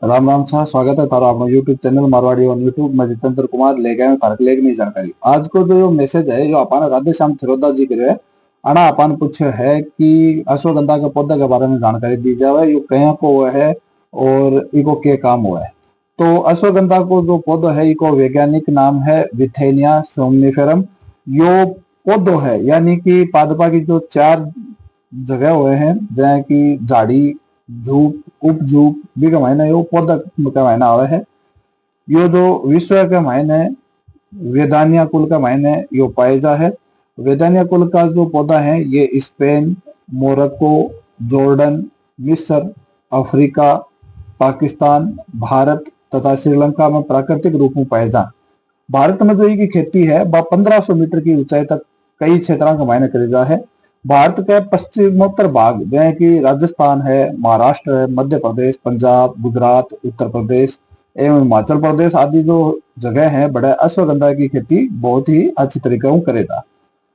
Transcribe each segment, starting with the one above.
राम राम सा स्वागत है तारा अपना YouTube channel Marwari on YouTube में जितेंद्र कुमार ले गए तारक लेख नहीं जानकारी। आज को जो मैसेज है जो अपन राधे श्याम थिरोदा जी करे आना अपन पूछे है कि अश्वगंधा के पौधे के बारे में जानकारी दी जाए यो कहीं को हुआ है और इको के काम हुआ है। तो अश्वगंधा को जो पौधो है इको वैज्ञानिक नाम है विथेनिया सोमनिफेरम। यो पौधो है यानी कि पादपा की जो चार जगह हुए हैं जहाँ की झाड़ी धूप उपधूप भी का मायने यो पौधा का मायने आवे है। यो जो विश्व के मायने वेदानिया कुल का मायने यो पाए जा है। वेदानिया कुल का जो पौधा है ये स्पेन मोरक्को जॉर्डन मिस्र अफ्रीका पाकिस्तान भारत तथा श्रीलंका में प्राकृतिक रूप में पाए जा। भारत में जो इनकी खेती है वह 1500 मीटर की ऊंचाई तक कई क्षेत्रों का मायने करे जा है। भारत के पश्चिमोत्तर भाग जैसे कि राजस्थान है महाराष्ट्र है मध्य प्रदेश पंजाब गुजरात उत्तर प्रदेश एवं हिमाचल प्रदेश आदि जो जगह है बड़े अश्वगंधा की खेती बहुत ही अच्छी तरीके से करेगा।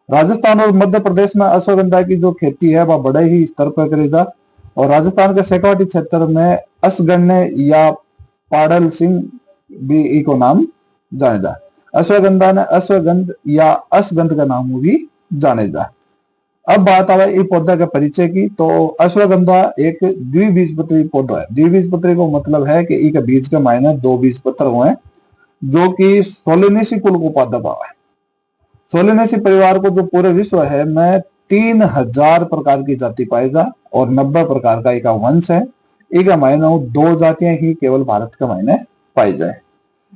राजस्थान और मध्य प्रदेश में अश्वगंधा की जो खेती है वह बड़े ही स्तर पर करेगा और राजस्थान के शेखावाटी क्षेत्र में असगण्य या पाडल सिंह भी इको नाम जाने जा। अश्वगंधा ने अश्वगंध या असगंध का नाम भी जाने जा। अब बात आवे इस पौधा के परिचय की। तो अश्वगंधा एक द्विबीजपत्री पौधा है। द्विबीजपत्री को मतलब है कि एक बीज के मायने दो बीज पत्र हुए जो कि सोलेनेसी कुल को पादप है। सोलेनेसी परिवार को जो पूरे विश्व है में 3000 प्रकार की जाति पाई जा और 90 प्रकार का एक वंश है। एक मायने दो जातियां ही केवल भारत के मायने पाई जाए।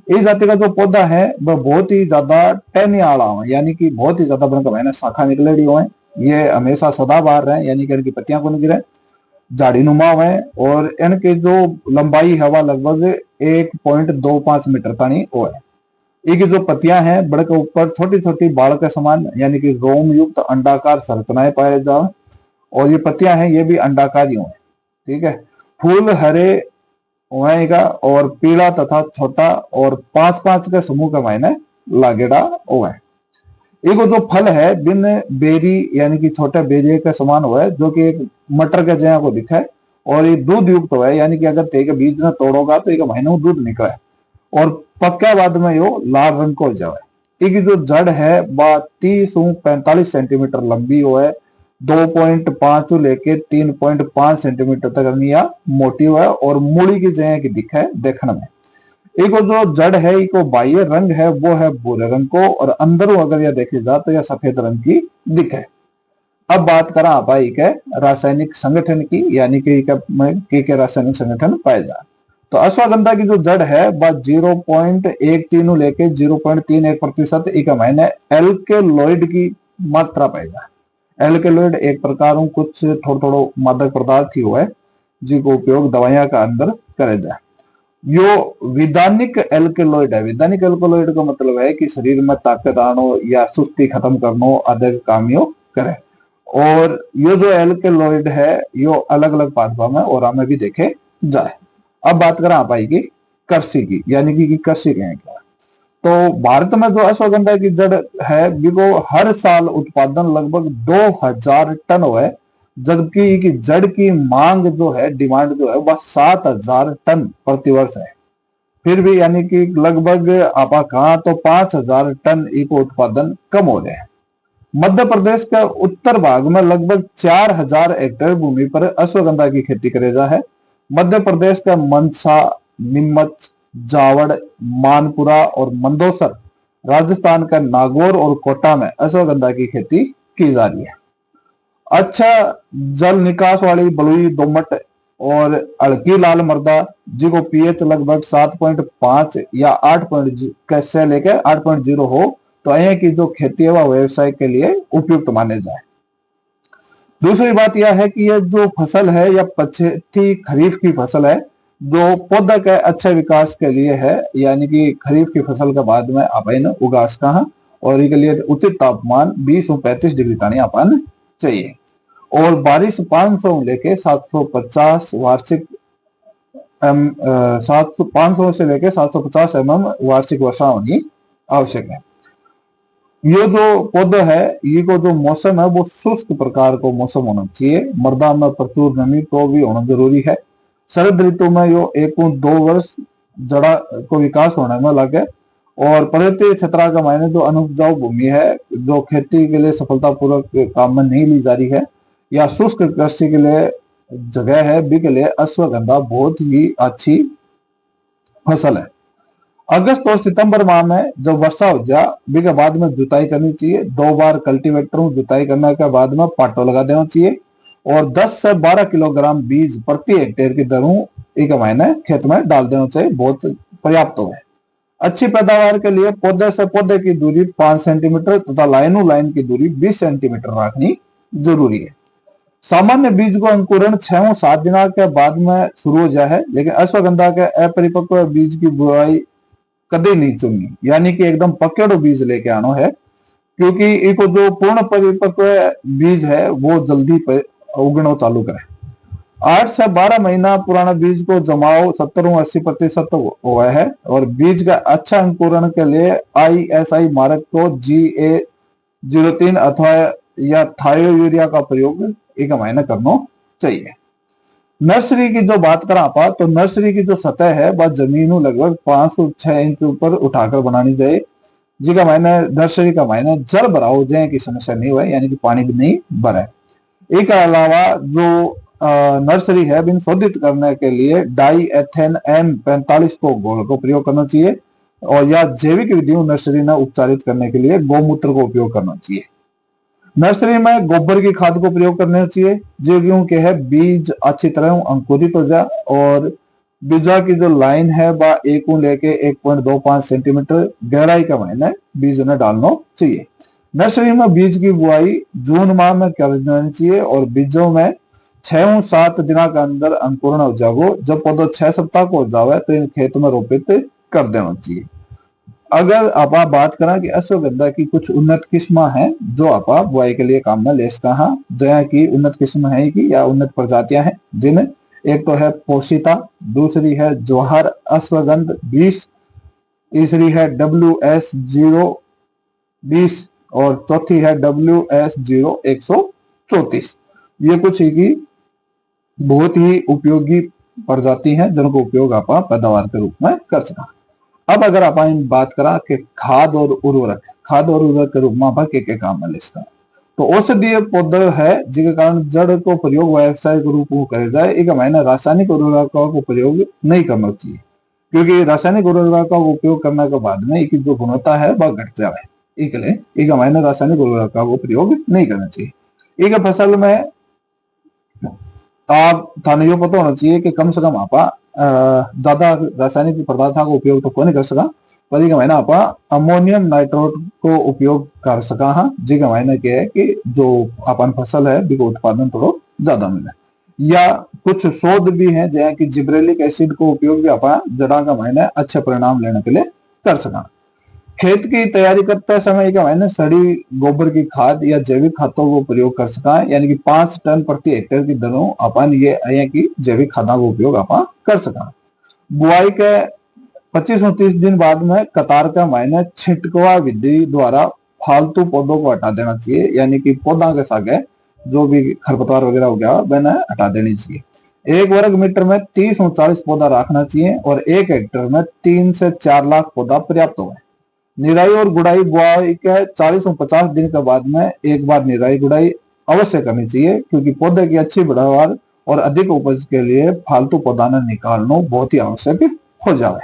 इस जाति का जो पौधा है वह बहुत ही ज्यादा टहनी आला हो यानी कि बहुत ही ज्यादा बन मायने शाखा निकलेड़ी हुए। ये हमेशा सदाबहार रहे यानी कि इनकी पत्तियां को नहीं गिरे झाड़ी नुमा हुए और इनकी जो लंबाई है वह लगभग 1.25 मीटर तनी हो है। इनकी जो पत्तियां हैं बड़े के ऊपर छोटी छोटी बाढ़ के समान यानी कि रोम युक्त अंडाकार संरचनाएं पाए जाए और ये पत्तियां हैं ये भी अंडाकारी हुए। ठीक है। फूल हरे होएगा और पीला तथा छोटा और 5-5 के समूह के मायने लागेड़ा हुए। एक जो फल है बिन बेरी यानी कि छोटे बेरिए के समान हुआ है जो कि एक मटर के जया को दिखा है और ये दूध युक्त हुआ है यानी कि अगर ते के बीज ने तोड़ोगा तो एक महीनों दूध निकले और पक्का बाद में यो लाल रंग को हो जाए। एक जो जड़ है वह 30-45 सेंटीमीटर लंबी हो है 2.5 लेके 3.5 सेंटीमीटर तक या मोटी हुआ है और मूड़ी की जगह की दिखा है देखने में। एक जो जड़ है एक बाह्य रंग है वो है भूरे रंग को और अंदर अगर यह देखी जाए तो यह सफेद रंग की दिखे। अब बात करा भाई के रासायनिक संगठन की यानी कि के रासायनिक संगठन पाए जाए। तो अश्वगंधा की जो जड़ है वह 0.13 लेके 0.31% एक महीने एल्केलॉइड की मात्रा पाई जाए। एल्केलॉइड एक प्रकार कुछ थोड़ो मादक पदार्थ ही हुआ है जिसको उपयोग दवाइयां का अंदर करे जाए। यो विधानिक एल्केलॉइड है। विधानिक एल्केलॉइड का मतलब है कि शरीर में ताकत आनो या सुस्ती खत्म करनो आदि काम यो करे और यो जो एल्केलॉइड है यो अलग अलग पादपों में और में भी देखे जाए। अब बात करें आप की कृषि की यानी कि कृषि कहें क्या। तो भारत में जो अश्वगंधा की जड़ है वो हर साल उत्पादन लगभग 2000 टन हो है जबकि की जड़ की मांग जो है डिमांड जो है वह 7000 टन प्रति वर्ष है। फिर भी यानी कि लगभग आपा कहा तो 5000 टन इको उत्पादन कम हो रहे हैं। मध्य प्रदेश के उत्तर भाग में लगभग 4000 हेक्टेयर भूमि पर अश्वगंधा की खेती करे जा है। मध्य प्रदेश का मनसा नीमच जावड़ मानपुरा और मंदोसर राजस्थान का नागौर और कोटा में अश्वगंधा की खेती की जा रही है। अच्छा जल निकास वाली बलुई दोमट और हल्की लाल मृदा जिसको पीएच लगभग 7.5 या 8 से लेकर 8.0 हो तो यहाँ की जो खेती है वह व्यवसाय के लिए उपयुक्त माने जाए। दूसरी बात यह है कि यह जो फसल है यह पछेती खरीफ की फसल है जो पौधा के अच्छे विकास के लिए है यानी कि खरीफ की फसल के बाद में अपन उगास कहा और इसके लिए उचित तापमान 20 और 35 डिग्री तानी अपन चाहिए और बारिश 500 लेके 750 वार्षिक 500 से लेके 750 वार्षिक वर्षा होनी आवश्यक है। ये जो पौधा है ये को जो मौसम है वो शुष्क प्रकार को मौसम होना चाहिए। मृदा में प्रचुर नमी तो भी होना जरूरी है शरद ऋतु में यो 1.2 वर्ष जड़ा को विकास होने में लगे। और पर्वतीय क्षेत्र का मायने जो अनुपजाऊ भूमि है, जो खेती के लिए सफलतापूर्वक काम में नहीं ली जा रही है, या शुष्क कृषि के लिए जगह है, बी के लिए अश्वगंधा बहुत ही अच्छी फसल है। अगस्त और सितंबर माह में जब वर्षा हो जाए, बी के बाद में जुताई करनी चाहिए। 2 बार कल्टीवेटर में जुताई करने के बाद में पाटो लगा देना चाहिए। और 10 से 12 किलोग्राम बीज प्रति हेक्टेयर की दरों एक महीने खेत में डाल देना चाहिए, बहुत पर्याप्त है। अच्छी पैदावार के लिए पौधे से पौधे की दूरी 5 सेंटीमीटर तथा लाइनों लाइन की दूरी 20 सेंटीमीटर रखनी जरूरी है। सामान्य बीज को अंकुरण 6-7 दिन के बाद में शुरू हो जाए है, लेकिन अश्वगंधा के अपरिपक्व बीज की बुआई कदे नहीं चुननी, यानी कि एकदम पकेड़ो बीज लेके आनो है, क्योंकि इको जो पूर्ण परिपक्व बीज है वो जल्दी उगना चालू करे। 8 से 12 महीना पुराना बीज को जमाओ 70-80% हुआ है। और बीज का अच्छा अंकुरण के लिए ISI मार्क को GA03 अथवा या थायो यूरिया का प्रयोग एक महीना करना चाहिए। नर्सरी की जो बात करा आपा, तो नर्सरी की जो सतह है वह जमीन लगभग 5 से 6 इंच ऊपर उठाकर बनानी चाहिए, जिसका मायने नर्सरी का मायने जल भराव जाए की समस्या नहीं हुआ, यानी कि पानी भी नहीं भरा। एक अलावा जो नर्सरी है बिन शोधित करने के लिए डाई एथेन M45 को घोल को प्रयोग करना चाहिए। और या जैविक विधियों नर्सरी में उपचारित करने के लिए गौमूत्र को उपयोग करना चाहिए। नर्सरी में गोबर की खाद को प्रयोग करना चाहिए, जो क्योंकि है बीज अच्छी तरह अंकुरित हो जाए। और बीजा की जो लाइन है वह 1 लेके 1.25 सेंटीमीटर गहराई का महीने बीज ने डालना चाहिए। नर्सरी में बीज की बुआई जून माह में कर देनी चाहिए और बीजों में 6-7 दिनों के अंदर अंकुरण हो जाओ। जब पौधा 6 सप्ताह को हो जाए तो इन खेत में रोपित कर देना चाहिए। अगर आप बात करें कि अश्वगंधा की कुछ उन्नत किस्म हैं जो आप बुआई के लिए काम में ले सकते हैं, जया की उन्नत किस्म है कि या उन्नत प्रजातियां हैं, जिनमें एक तो है पोषिता, दूसरी है जवाहर अश्वगंध 20, तीसरी है WS020 और चौथी है WS0134। ये कुछ की बहुत ही उपयोगी प्रजाति हैं जिनको उपयोग आप पैदावार के रूप में कर सकते। अब अगर आप बात करा कि खाद और उर्वरक के रूप में आप के काम में ले सकते हैं, तो औषधीय पौधे है जिसके कारण जड़ को प्रयोग व्यावसायिक रूप में करे जाए, एक महीने रासायनिक उर्वरकों को प्रयोग नहीं करना चाहिए, क्योंकि रासायनिक उर्वरकों का उपयोग करने के बाद में एक जो गुणवत्ता है वह घट जाए। एक महीने रासायनिक उर्वरकों को प्रयोग नहीं करना चाहिए। एक फसल में आप थाने यो पता होना चाहिए कि कम से कम आप ज्यादा रासायनिक पदार्थों का उपयोग तो कोई नहीं कर सका, पर एक महीना आप अमोनियम नाइट्रोट को उपयोग कर सका हाँ, जिसका मायने क्या है कि जो अपन फसल है बिको उत्पादन थोड़ा ज्यादा मिले। या कुछ शोध भी हैं जैसे कि जिब्रेलिक एसिड को उपयोग भी आप जड़ा का मायने अच्छे परिणाम लेने के लिए कर सका। खेत की तैयारी करते समय क्या मायने सड़ी गोबर की खाद या जैविक खादों को प्रयोग कर सका, यानी कि 5 टन प्रति हेक्टेयर की दरों अपन ये की जैविक खादों का उपयोग आप कर सका। बुआई के 25-30 दिन बाद में कतार का मायने छिटकवा विधि द्वारा फालतू पौधों को हटा देना चाहिए, यानी कि पौधा के सागे जो भी खरपतवार वगैरह हो गया वह हटा देनी चाहिए। 1 वर्ग मीटर में 30-40 पौधा रखना चाहिए और 1 हेक्टेयर में 3 से 4 लाख पौधा पर्याप्त होगा। निराई और गुड़ाई बुआई के 40-50 दिन के बाद में एक बार निराई गुड़ाई अवश्य करनी चाहिए, क्योंकि पौधे की अच्छी पैदावार और अधिक उपज के लिए फालतू पौधा निकालना बहुत ही आवश्यक हो जाए।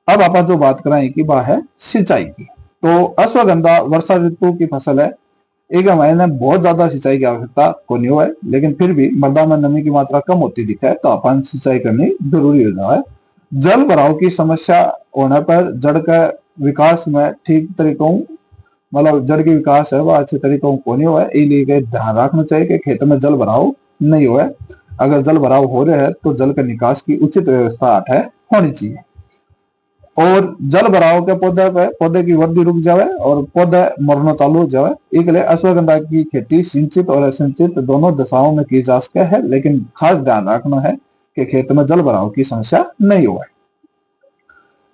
अब आप जो बात कराएं कि वह है सिंचाई की, तो अश्वगंधा वर्षा ऋतु की फसल है। एक महीने में बहुत ज्यादा सिंचाई की आवश्यकता को नहीं हुआ है, लेकिन फिर भी मृदा में नमी की मात्रा कम होती दिखता है तो अपन सिंचाई करनी जरूरी हो जाए। जल भराव की समस्या होने पर जड़ का विकास में ठीक तरीकों मतलब जड़ की विकास है वह अच्छे तरीकों को नहीं हुआ है, इसलिए ध्यान रखना चाहिए कि खेत में जल भराव नहीं हुआ है। अगर जल भराव हो रहा है तो जल के निकास की उचित व्यवस्था होनी चाहिए। और जल भराव के पौधे की वृद्धि रुक जाए और पौधे मरना चालू हो जाए, इसलिए अश्वगंधा की खेती सिंचित और असिंचित दोनों दशाओं में की जा सके है, लेकिन खास ध्यान रखना है कि खेत में जल भराव की समस्या नहीं हुआ है।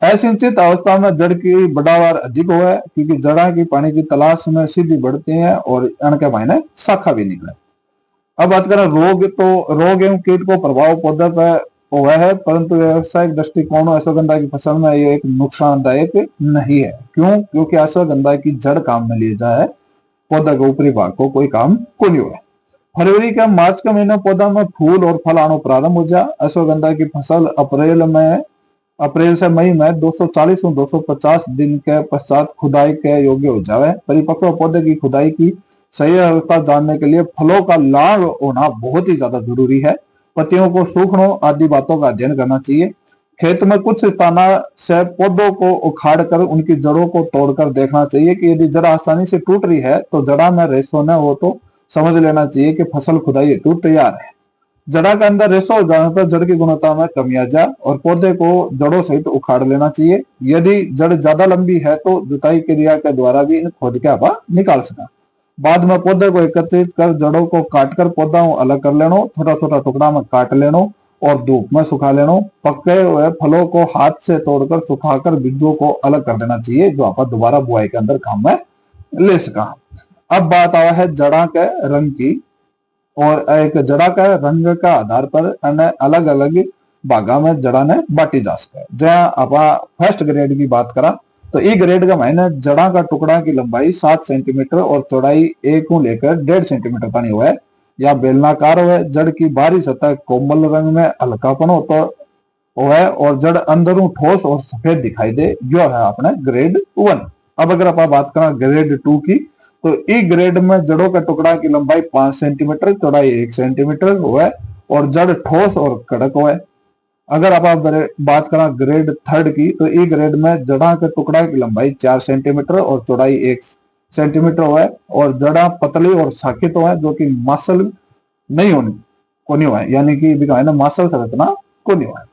असिंचित अवस्था में जड़ की बढ़ावार अधिक हुआ है, क्योंकि जड़ा की पानी की तलाश में सीधी बढ़ती है और इनके शाखा भी निकले। अब बात करें रोग, तो रोग एवं कीट को प्रभाव पौधे पर वह है, परंतु व्यावसायिक दृष्टिकोण अश्वगंधा की फसल में ये एक नुकसानदायक नहीं है। क्यों? क्योंकि अश्वगंधा की जड़ काम में ली जाए, पौधा के ऊपरी भाग को कोई काम को नहीं हुआ। फरवरी का मार्च का महीना पौधा में फूल और फल आना प्रारंभ हो जाए। अश्वगंधा की फसल अप्रैल से मई में 240 और 250 दिन के पश्चात खुदाई के योग्य हो जाए। परिपक्व पौधे की खुदाई की सही अवस्था जानने के लिए फलों का लाल होना बहुत ही ज्यादा जरूरी है। पत्तियों को सूखना आदि बातों का अध्ययन करना चाहिए। खेत में कुछ स्थान से पौधों को उखाड़ कर उनकी जड़ों को तोड़कर देखना चाहिए कि यदि जड़ आसानी से टूट रही है तो जड़ा में रेशो न हो तो समझ लेना चाहिए कि फसल खुदाई हेतु तैयार है। जड़ा के अंदर रेशा हो जाने पर जड़ की गुणवत्ता में कमी आ जाए और पौधे को जड़ों सहित उखाड़ लेना चाहिए। यदि जड़ ज्यादा लंबी है तो जुताई क्रिया के द्वारा भी इन खोद के हवा निकाल सका। बाद में पौधे को एकत्रित कर जड़ों को काटकर पौधा अलग कर लेना, छोटा छोटा टुकड़ा में काट लेना और धूप में सुखा लेना। पके हुए फलों को हाथ से तोड़कर सुखाकर बीजों को अलग कर देना चाहिए, जो आप दोबारा बुआई के अंदर काम में ले सका। अब बात आया है जड़ा के रंग की, और एक जड़ा का रंग का आधार पर अलग अलग भागा में जड़ा ने बांटी जा सके। जहां आप फर्स्ट ग्रेड की बात करा तो ई ग्रेड का मायने जड़ा का टुकड़ा की लंबाई 7 सेंटीमीटर और चौड़ाई 1 को लेकर 1.5 सेंटीमीटर का नहीं हुआ है या बेलनाकार हुआ है। जड़ की बाहरी सतह कोमल रंग में हल्कापन होता है और जड़ अंदरों ठोस और सफेद दिखाई दे, जो है अपने ग्रेड 1। अब अगर आप बात करें ग्रेड 2 की तो ई ग्रेड में जड़ों का टुकड़ा की लंबाई 5 सेंटीमीटर, चौड़ाई 1 सेंटीमीटर हुआ और जड़ ठोस और कड़क हुआ। अगर आप बात करें ग्रेड 3 की तो ई ग्रेड में जड़ा के टुकड़ा की लंबाई 4 सेंटीमीटर और चौड़ाई 1 सेंटीमीटर हुआ और जड़ा पतली और साकित हुआ, जो कि मासल नहीं होनी को नहीं हुआ, यानी कि मासल संरचना को नहीं हुआ।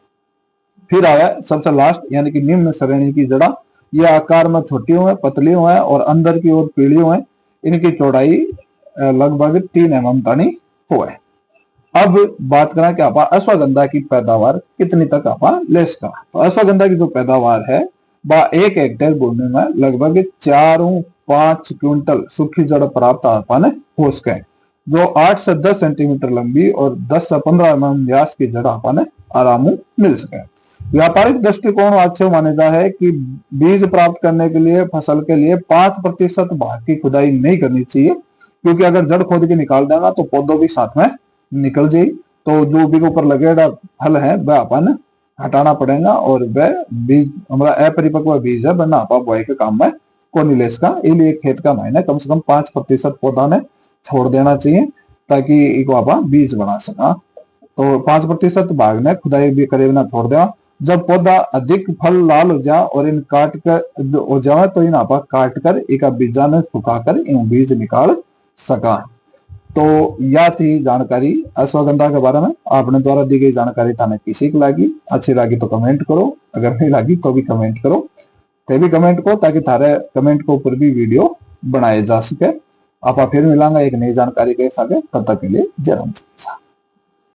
फिर आया सबसे लास्ट यानी कि निम्न श्रेणी की जड़ा, ये आकार में छोटी हुए, पतली हुए और अंदर की ओर पीली हुए। इनकी चौड़ाई लगभग 3 mm तनी हुए। अब बात करें कि आप अश्वगंधा की पैदावार कितनी तक आप ले सका। तो अश्वगंधा की जो पैदावार है वह 1 हेक्टेयर भूमि में लगभग 4-5 क्विंटल सूखी जड़ प्राप्त आपने हो सके, जो 8 से 10 सेंटीमीटर लंबी और 10 से 15 mm व्यास की जड़ आपने आराम मिल सके। व्यापारिक दृष्टिकोण अच्छे मान्यता है कि बीज प्राप्त करने के लिए फसल के लिए 5% भाग की खुदाई नहीं करनी चाहिए, क्योंकि अगर जड़ खोद के निकाल देगा तो पौधों भी साथ में निकल जाए, तो जो भी ऊपर लगेगा फल है वह अपन हटाना पड़ेगा और वह बीज हमारा अपरिपक्व बीज है वरना आप बुआई के काम में को नहीं ले सका। इसलिए खेत का महीने कम से कम 5% पौधा ने छोड़ देना चाहिए ताकि इको आप बीज बना सका। तो 5% भाग ने खुदाई भी करे बिना छोड़ देगा। जब पौधा अधिक फल लाल हो जाए और इन काट कर हो जाए तो इन आप काट कर एक बीजा ने सुखाकर इन बीज निकाल सका। तो यह थी जानकारी अश्वगंधा के बारे में। आपने द्वारा दी गई जानकारी थाने किसी को लगी, अच्छी लगी तो कमेंट करो, अगर नहीं लगी तो भी कमेंट करो, ते भी कमेंट करो ताकि थारे कमेंट के ऊपर भी वीडियो बनाए जा सके। आप फिर मिलांगा एक नई जानकारी के साथ, तब तक के लिए जय राम जी।